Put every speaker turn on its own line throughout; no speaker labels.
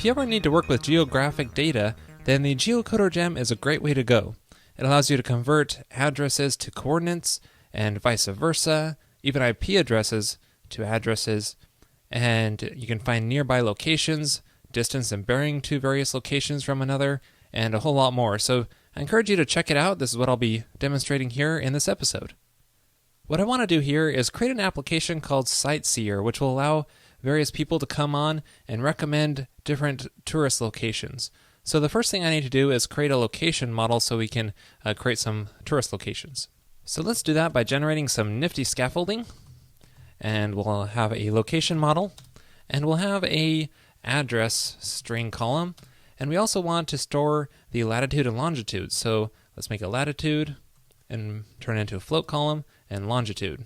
If you ever need to work with geographic data, then the Geocoder gem is a great way to go. It allows you to convert addresses to coordinates and vice versa, even IP addresses to addresses, and you can find nearby locations, distance and bearing to various locations from another, and a whole lot more. So I encourage you to check it out. This is what I'll be demonstrating here in this episode. What I want to do here is create an application called Sightseer, which will allow various people to come on and recommend different tourist locations. So the first thing I need to do is create a location model so we can create some tourist locations. So let's do that by generating some nifty scaffolding, and we'll have a location model, and we'll have a address string column, and we also want to store the latitude and longitude. So let's make a latitude and turn it into a float column, and longitude.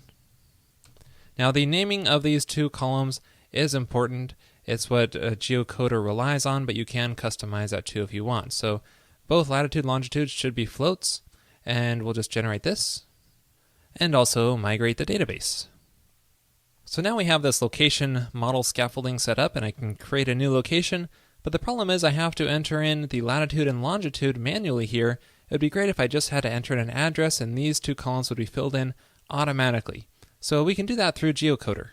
Now the naming of these two columns is important. It's what Geocoder relies on, but you can customize that too if you want. So both latitude and longitude should be floats, and we'll just generate this and also migrate the database. So now we have this location model scaffolding set up, and I can create a new location, but the problem is I have to enter in the latitude and longitude manually here. It would be great if I just had to enter in an address and these two columns would be filled in automatically. So we can do that through Geocoder.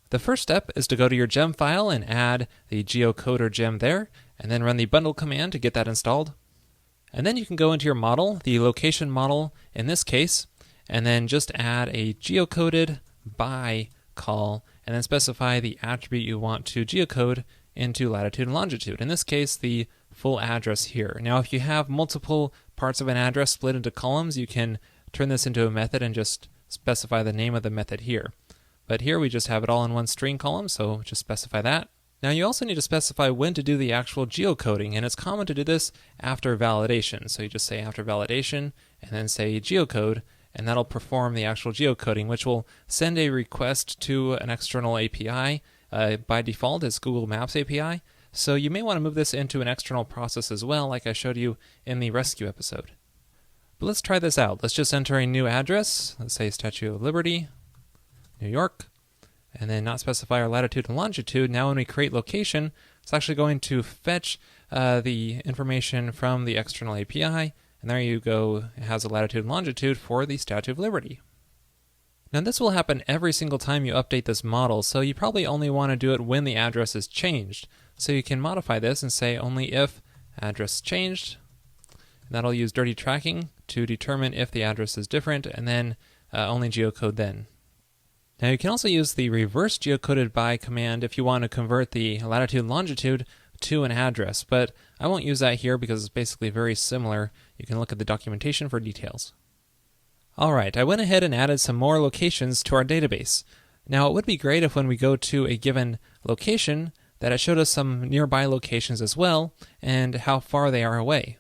The first step is to go to your gem file and add the Geocoder gem there, and then run the bundle command to get that installed. And then you can go into your model, the location model in this case, and then just add a geocoded by call, and then specify the attribute you want to geocode into latitude and longitude. In this case, the full address here. Now, if you have multiple parts of an address split into columns, you can turn this into a method and just specify the name of the method here. But here we just have it all in one string column, so just specify that. Now you also need to specify when to do the actual geocoding, and it's common to do this after validation. So you just say after validation, and then say geocode, and that'll perform the actual geocoding, which will send a request to an external API. By default, it's Google Maps API. So you may want to move this into an external process as well, like I showed you in the rescue episode. But let's try this out. Let's just enter a new address. Let's say Statue of Liberty, New York, and then not specify our latitude and longitude. Now when we create location, it's actually going to fetch the information from the external API, and there you go. It has a latitude and longitude for the Statue of Liberty. Now this will happen every single time you update this model, so you probably only want to do it when the address is changed. So you can modify this and say only if address changed, and that'll use dirty tracking to determine if the address is different, and then only geocode then. Now you can also use the reverse geocoded by command if you want to convert the latitude and longitude to an address, but I won't use that here because it's basically very similar. You can look at the documentation for details. Alright, I went ahead and added some more locations to our database. Now it would be great if when we go to a given location that it showed us some nearby locations as well and how far they are away.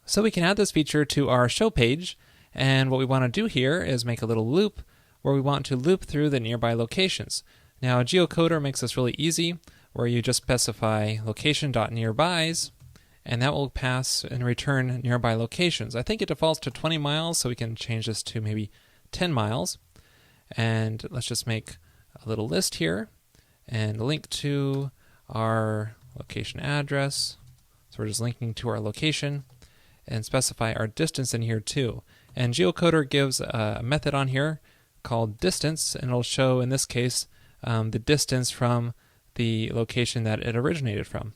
So we can add this feature to our show page, and what we want to do here is make a little loop where we want to loop through the nearby locations. Now Geocoder makes this really easy, where you just specify location.nearbys, and that will pass and return nearby locations. I think it defaults to 20 miles, so we can change this to maybe 10 miles. And let's just make a little list here and link to our location address. So we're just linking to our location, and specify our distance in here too. And Geocoder gives a method on here called distance, and it'll show in this case the distance from the location that it originated from.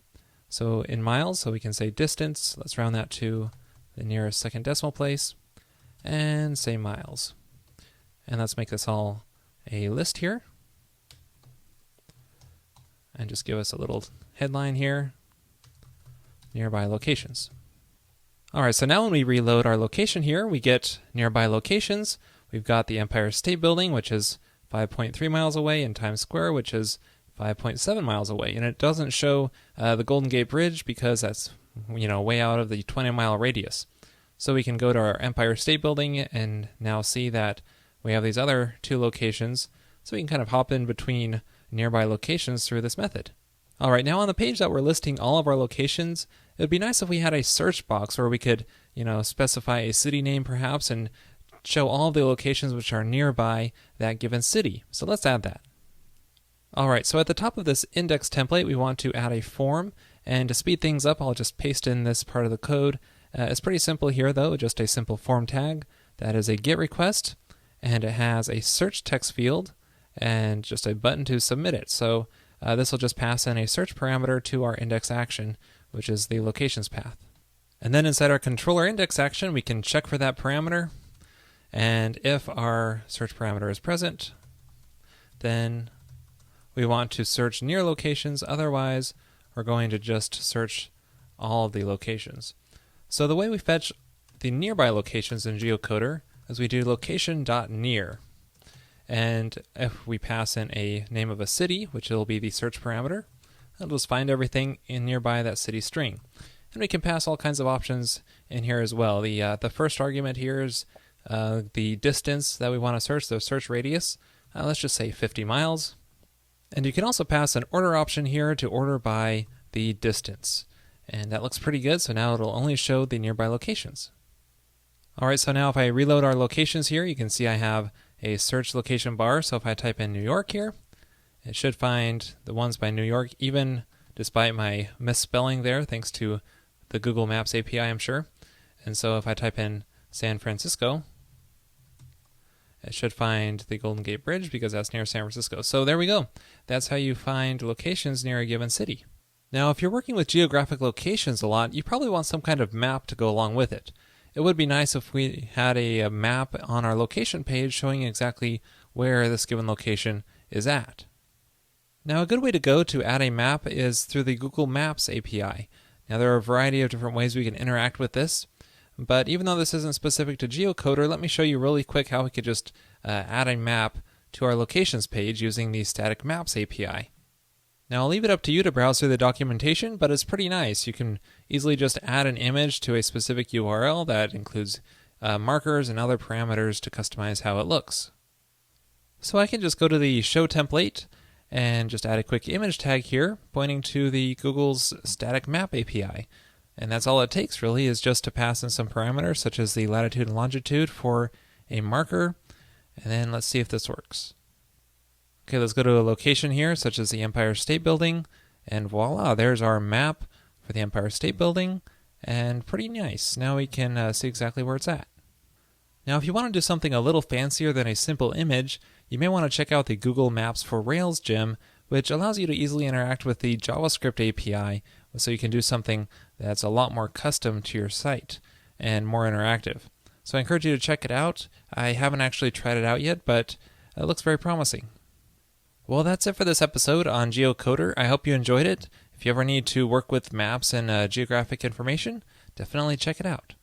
So in miles, so we can say distance, let's round that to the nearest second decimal place, and say miles. And let's make this all a list here, and just give us a little headline here, nearby locations. Alright, so now when we reload our location here, we get nearby locations. We've got the Empire State Building, which is 5.3 miles away, and Times Square, which is 5.7 miles away. And it doesn't show the Golden Gate Bridge because that's way out of the 20-mile radius. So we can go to our Empire State Building and now see that we have these other two locations. So we can kind of hop in between nearby locations through this method. Alright, now on the page that we're listing all of our locations, it would be nice if we had a search box where we could, specify a city name perhaps and show all of the locations which are nearby that given city. So let's add that. Alright, so at the top of this index template, we want to add a form, and to speed things up, I'll just paste in this part of the code. It's pretty simple here though, just a simple form tag that is a GET request, and it has a search text field and just a button to submit it. So this will just pass in a search parameter to our index action, which is the locations path. And then inside our controller index action, we can check for that parameter, and if our search parameter is present, then we want to search near locations. Otherwise, we're going to just search all of the locations. So the way we fetch the nearby locations in Geocoder is we do location.near. And if we pass in a name of a city, which will be the search parameter, it'll just find everything in nearby that city string. And we can pass all kinds of options in here as well. The first argument here is the distance that we want to search, the search radius. Let's just say 50 miles. And you can also pass an order option here to order by the distance. And that looks pretty good, so now it'll only show the nearby locations. Alright, so now if I reload our locations here, you can see I have a search location bar. So if I type in New York here, it should find the ones by New York, even despite my misspelling there, thanks to the Google Maps API, I'm sure. And so if I type in San Francisco, it should find the Golden Gate Bridge because that's near San Francisco. So there we go. That's how you find locations near a given city. Now, if you're working with geographic locations a lot, you probably want some kind of map to go along with it. It would be nice if we had a map on our location page showing exactly where this given location is at. Now, a good way to go to add a map is through the Google Maps API. Now, there are a variety of different ways we can interact with this. But even though this isn't specific to Geocoder, let me show you really quick how we could just add a map to our locations page using the Static Maps API. Now I'll leave it up to you to browse through the documentation, but it's pretty nice. You can easily just add an image to a specific URL that includes markers and other parameters to customize how it looks. So I can just go to the show template and just add a quick image tag here pointing to the Google's Static Map API. And that's all it takes really, is just to pass in some parameters such as the latitude and longitude for a marker. And then let's see if this works. Okay, let's go to a location here such as the Empire State Building, and voila, there's our map for the Empire State Building, and pretty nice. Now we can see exactly where it's at. Now if you want to do something a little fancier than a simple image, you may want to check out the Google Maps for Rails gem, which allows you to easily interact with the JavaScript API, so you can do something that's a lot more custom to your site and more interactive. So I encourage you to check it out. I haven't actually tried it out yet, but it looks very promising. Well, that's it for this episode on Geocoder. I hope you enjoyed it. If you ever need to work with maps and geographic information, definitely check it out.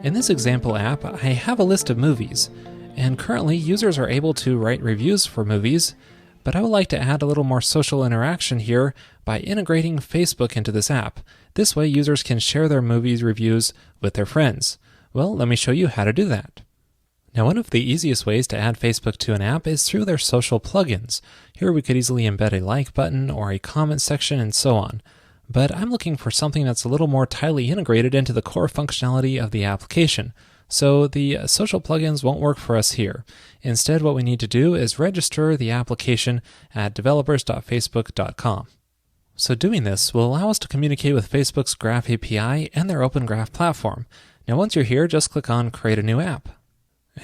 In this example app, I have a list of movies, and currently users are able to write reviews for movies, but I would like to add a little more social interaction here by integrating Facebook into this app. This way users can share their movies reviews with their friends. Well, let me show you how to do that. Now, one of the easiest ways to add Facebook to an app is through their social plugins. Here we could easily embed a like button or a comment section and so on. But I'm looking for something that's a little more tightly integrated into the core functionality of the application. So the social plugins won't work for us here. Instead, what we need to do is register the application at developers.facebook.com. So doing this will allow us to communicate with Facebook's Graph API and their Open Graph platform. Now once you're here, just click on Create a New App.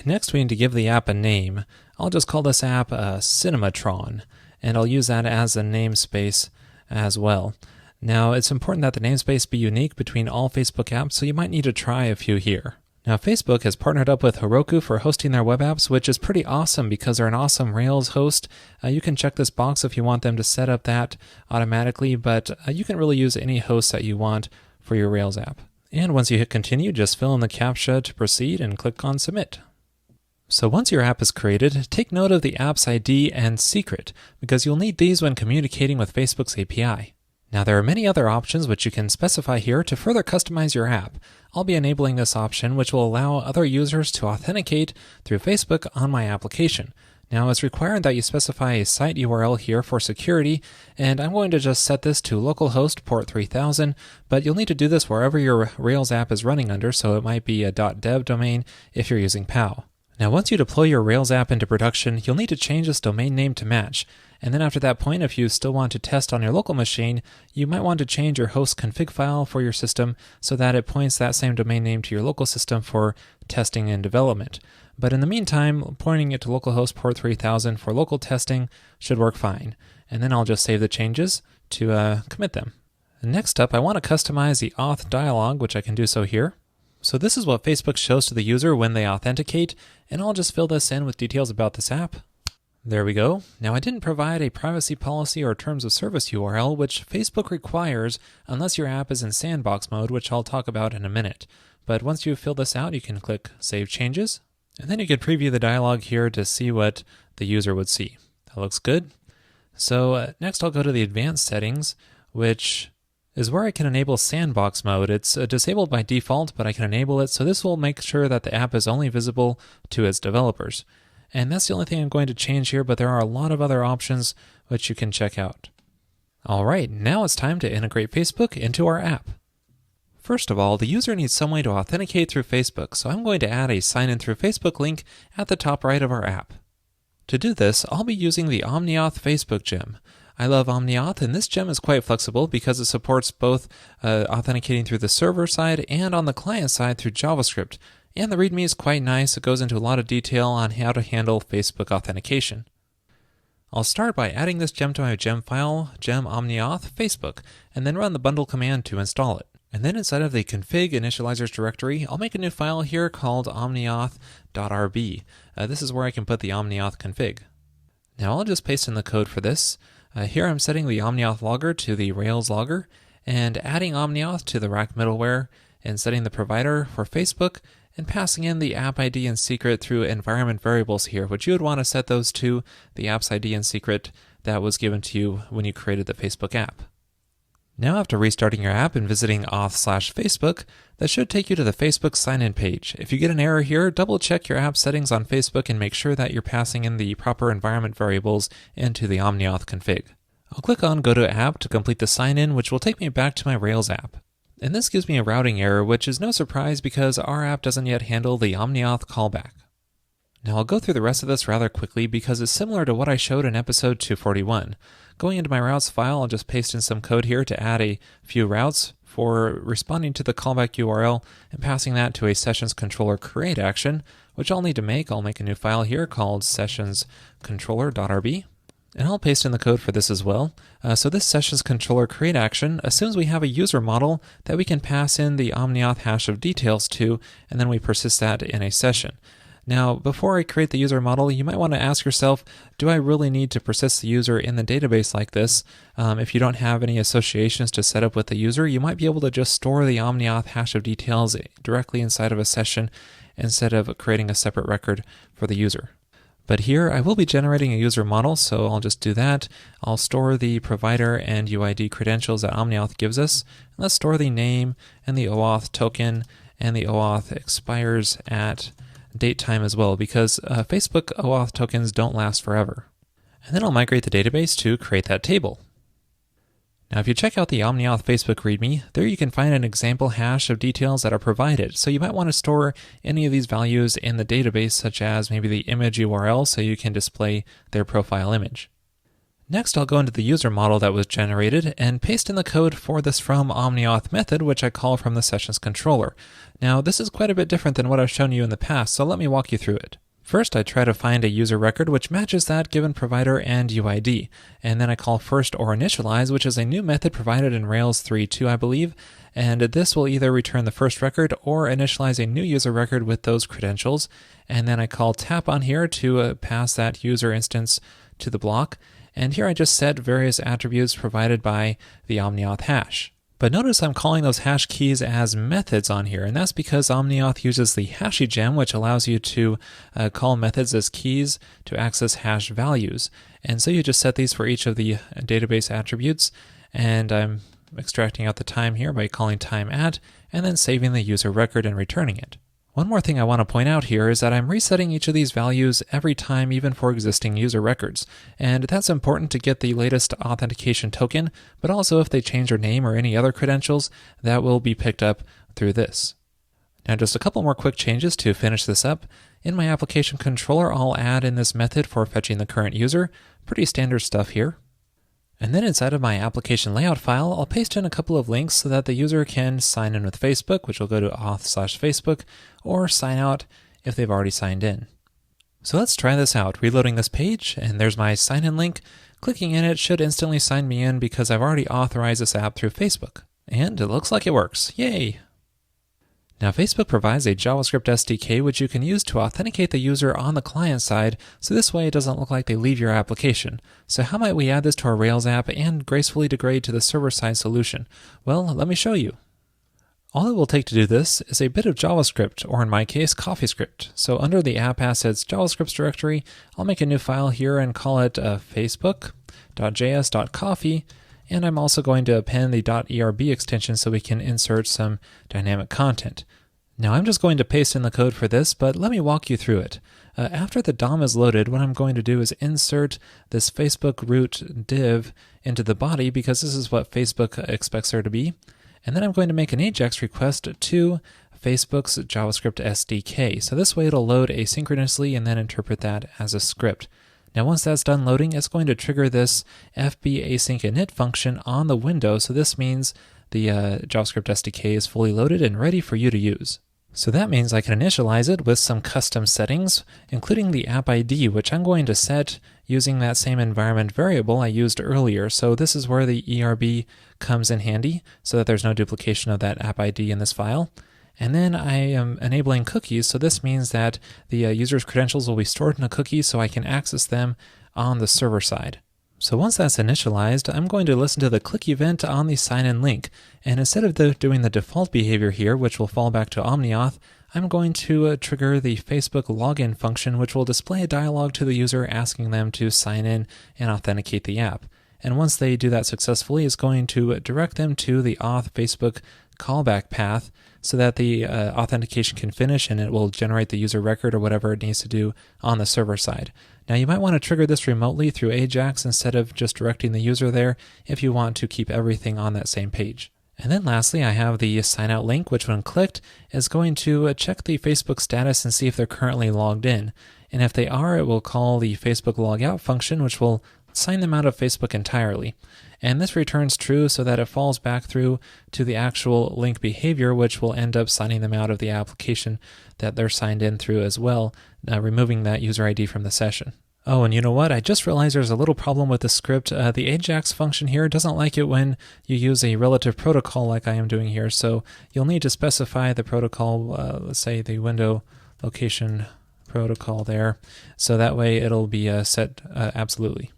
Next, we need to give the app a name. I'll just call this app Cinematron, and I'll use that as a namespace as well. Now, it's important that the namespace be unique between all Facebook apps, so you might need to try a few here. Now, Facebook has partnered up with Heroku for hosting their web apps, which is pretty awesome because they're an awesome Rails host. You can check this box if you want them to set up that automatically, but you can really use any host that you want for your Rails app. And once you hit continue, just fill in the CAPTCHA to proceed and click on submit. So once your app is created, take note of the app's ID and secret, because you'll need these when communicating with Facebook's API. Now there are many other options which you can specify here to further customize your app. I'll be enabling this option, which will allow other users to authenticate through Facebook on my application. Now it's required that you specify a site URL here for security, and I'm going to just set this to localhost port 3000, but you'll need to do this wherever your Rails app is running under, so it might be a .dev domain if you're using POW. Now once you deploy your Rails app into production, you'll need to change this domain name to match, and then after that point, if you still want to test on your local machine, you might want to change your host config file for your system so that it points that same domain name to your local system for testing and development. But in the meantime, pointing it to localhost port 3000 for local testing should work fine. And then I'll just save the changes to commit them. Next up, I want to customize the auth dialog, which I can do so here. So this is what Facebook shows to the user when they authenticate, and I'll just fill this in with details about this app. There we go. Now I didn't provide a privacy policy or terms of service URL, which Facebook requires unless your app is in sandbox mode, which I'll talk about in a minute. But once you fill this out, you can click Save Changes, and then you can preview the dialog here to see what the user would see. That looks good. So next I'll go to the advanced settings, which is where I can enable sandbox mode. It's disabled by default, but I can enable it, so this will make sure that the app is only visible to its developers. And that's the only thing I'm going to change here, but there are a lot of other options which you can check out. All right, now it's time to integrate Facebook into our app. First of all, the user needs some way to authenticate through Facebook, so I'm going to add a sign in through Facebook link at the top right of our app. To do this, I'll be using the OmniAuth Facebook gem. I love OmniAuth, and this gem is quite flexible because it supports both authenticating through the server side and on the client side through JavaScript. And the README is quite nice. It goes into a lot of detail on how to handle Facebook authentication. I'll start by adding this gem to my gem file, gem OmniAuth Facebook, and then run the bundle command to install it. And then inside of the config initializers directory, I'll make a new file here called omniauth.rb. This is where I can put the OmniAuth config. Now I'll just paste in the code for this. Here I'm setting the OmniAuth logger to the Rails logger, and adding OmniAuth to the rack middleware, and setting the provider for Facebook, and passing in the app ID and secret through environment variables here, which you would want to set those to the app's ID and secret that was given to you when you created the Facebook app. Now after restarting your app and visiting auth/Facebook, that should take you to the Facebook sign-in page. If you get an error here, double check your app settings on Facebook and make sure that you're passing in the proper environment variables into the OmniAuth config. I'll click on Go to App to complete the sign-in, which will take me back to my Rails app. And this gives me a routing error, which is no surprise because our app doesn't yet handle the OmniAuth callback. Now I'll go through the rest of this rather quickly because it's similar to what I showed in episode 241. Going into my routes file, I'll just paste in some code here to add a few routes for responding to the callback URL and passing that to a sessions controller create action, which I'll need to make. I'll make a new file here called sessionscontroller.rb. And I'll paste in the code for this as well. So this sessions controller create action assumes we have a user model that we can pass in the OmniAuth hash of details to, and then we persist that in a session. Now, before I create the user model, you might want to ask yourself, do I really need to persist the user in the database like this? If you don't have any associations to set up with the user, you might be able to just store the OmniAuth hash of details directly inside of a session instead of creating a separate record for the user. But here I will be generating a user model, so I'll just do that. I'll store the provider and UID credentials that OmniAuth gives us. Let's store the name and the OAuth token, and the OAuth expires at date time as well, because Facebook OAuth tokens don't last forever. And then I'll migrate the database to create that table. Now if you check out the OmniAuth Facebook README, there you can find an example hash of details that are provided. So you might want to store any of these values in the database, such as maybe the image URL, so you can display their profile image. Next, I'll go into the user model that was generated and paste in the code for this from OmniAuth method, which I call from the sessions controller. Now this is quite a bit different than what I've shown you in the past, so let me walk you through it. First, I try to find a user record which matches that given provider and UID, and then I call first or initialize, which is a new method provided in Rails 3.2, I believe, and this will either return the first record or initialize a new user record with those credentials, and then I call tap on here to pass that user instance to the block, and here I just set various attributes provided by the OmniAuth hash. But notice I'm calling those hash keys as methods on here, and that's because OmniAuth uses the hashy gem, which allows you to call methods as keys to access hash values. And so you just set these for each of the database attributes, and I'm extracting out the time here by calling time at, and then saving the user record and returning it. One more thing I want to point out here is that I'm resetting each of these values every time, even for existing user records. And that's important to get the latest authentication token, but also if they change their name or any other credentials, that will be picked up through this. Now just a couple more quick changes to finish this up. In my application controller, I'll add in this method for fetching the current user. Pretty standard stuff here. And then inside of my application layout file, I'll paste in a couple of links so that the user can sign in with Facebook, which will go to auth/Facebook, or sign out if they've already signed in. So let's try this out. Reloading this page, and there's my sign in link. Clicking in it should instantly sign me in because I've already authorized this app through Facebook. And it looks like it works. Yay! Now, Facebook provides a JavaScript SDK which you can use to authenticate the user on the client side, so this way it doesn't look like they leave your application. So how might we add this to our Rails app and gracefully degrade to the server-side solution? Well, let me show you. All it will take to do this is a bit of JavaScript, or in my case, CoffeeScript. So under the app assets JavaScript directory, I'll make a new file here and call it facebook.js.coffee. And I'm also going to append the .erb extension so we can insert some dynamic content. Now I'm just going to paste in the code for this, but let me walk you through it. After the DOM is loaded, what I'm going to do is insert this Facebook root div into the body because this is what Facebook expects there to be. And then I'm going to make an AJAX request to Facebook's JavaScript SDK. So this way it'll load asynchronously and then interpret that as a script. Now once that's done loading, it's going to trigger this fb async init function on the window, so this means the JavaScript SDK is fully loaded and ready for you to use. So that means I can initialize it with some custom settings, including the app ID, which I'm going to set using that same environment variable I used earlier. So this is where the ERB comes in handy, so that there's no duplication of that app ID in this file. And then I am enabling cookies, so this means that the user's credentials will be stored in a cookie so I can access them on the server side. So once that's initialized, I'm going to listen to the click event on the sign-in link. And instead of doing the default behavior here, which will fall back to OmniAuth, I'm going to trigger the Facebook login function, which will display a dialog to the user asking them to sign in and authenticate the app. And once they do that successfully, it's going to direct them to the auth Facebook callback path so that the authentication can finish and it will generate the user record or whatever it needs to do on the server side. Now you might want to trigger this remotely through AJAX instead of just directing the user there if you want to keep everything on that same page. And then lastly, I have the sign out link, which when clicked is going to check the Facebook status and see if they're currently logged in. And if they are, it will call the Facebook logout function, which will sign them out of Facebook entirely. And this returns true so that it falls back through to the actual link behavior, which will end up signing them out of the application that they're signed in through as well, removing that user ID from the session. Oh, and you know what? I just realized there's a little problem with the script. The AJAX function here doesn't like it when you use a relative protocol like I am doing here. So you'll need to specify the protocol, let's say the window location protocol there. So that way it'll be set absolutely.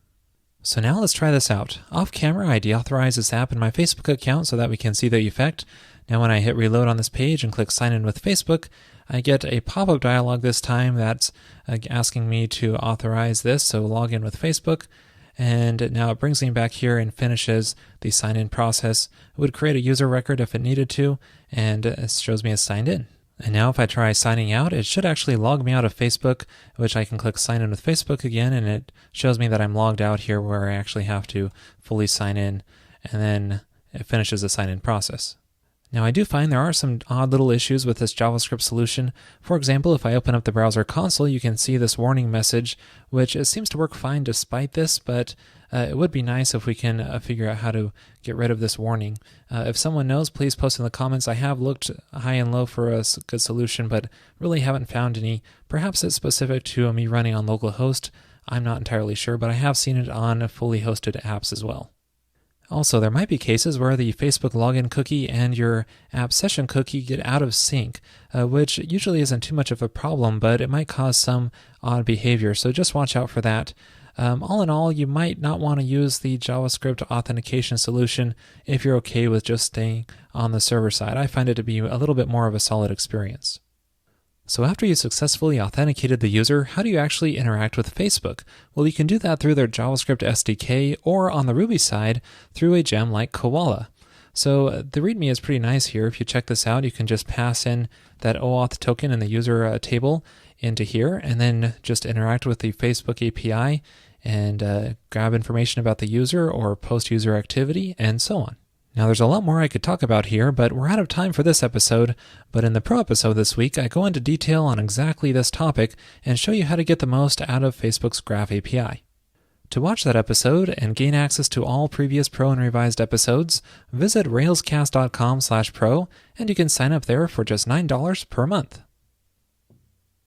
So now let's try this out. Off camera, I deauthorize this app in my Facebook account so that we can see the effect. Now when I hit reload on this page and click sign in with Facebook, I get a pop-up dialog this time that's asking me to authorize this, so log in with Facebook. And now it brings me back here and finishes the sign-in process. It would create a user record if it needed to, and it shows me as signed in. And now if I try signing out, it should actually log me out of Facebook, which I can click sign in with Facebook again, and it shows me that I'm logged out here where I actually have to fully sign in, and then it finishes the sign-in process. Now I do find there are some odd little issues with this JavaScript solution. For example, if I open up the browser console, you can see this warning message, which it seems to work fine despite this, but it would be nice if we can figure out how to get rid of this warning. If someone knows, please post in the comments. I have looked high and low for a good solution, but really haven't found any. Perhaps it's specific to me running on localhost. I'm not entirely sure, but I have seen it on fully hosted apps as well. Also, there might be cases where the Facebook login cookie and your app session cookie get out of sync, which usually isn't too much of a problem, but it might cause some odd behavior, so just watch out for that. All in all, you might not want to use the JavaScript authentication solution if you're okay with just staying on the server side. I find it to be a little bit more of a solid experience. So after you successfully authenticated the user, how do you actually interact with Facebook? Well, you can do that through their JavaScript SDK or on the Ruby side through a gem like Koala. So the README is pretty nice here. If you check this out, you can just pass in that OAuth token in the user table into here, and then just interact with the Facebook API and grab information about the user or post user activity, and so on. Now there's a lot more I could talk about here, but we're out of time for this episode. But in the Pro episode this week, I go into detail on exactly this topic and show you how to get the most out of Facebook's Graph API. To watch that episode and gain access to all previous Pro and revised episodes, visit railscast.com/pro, and you can sign up there for just $9 per month.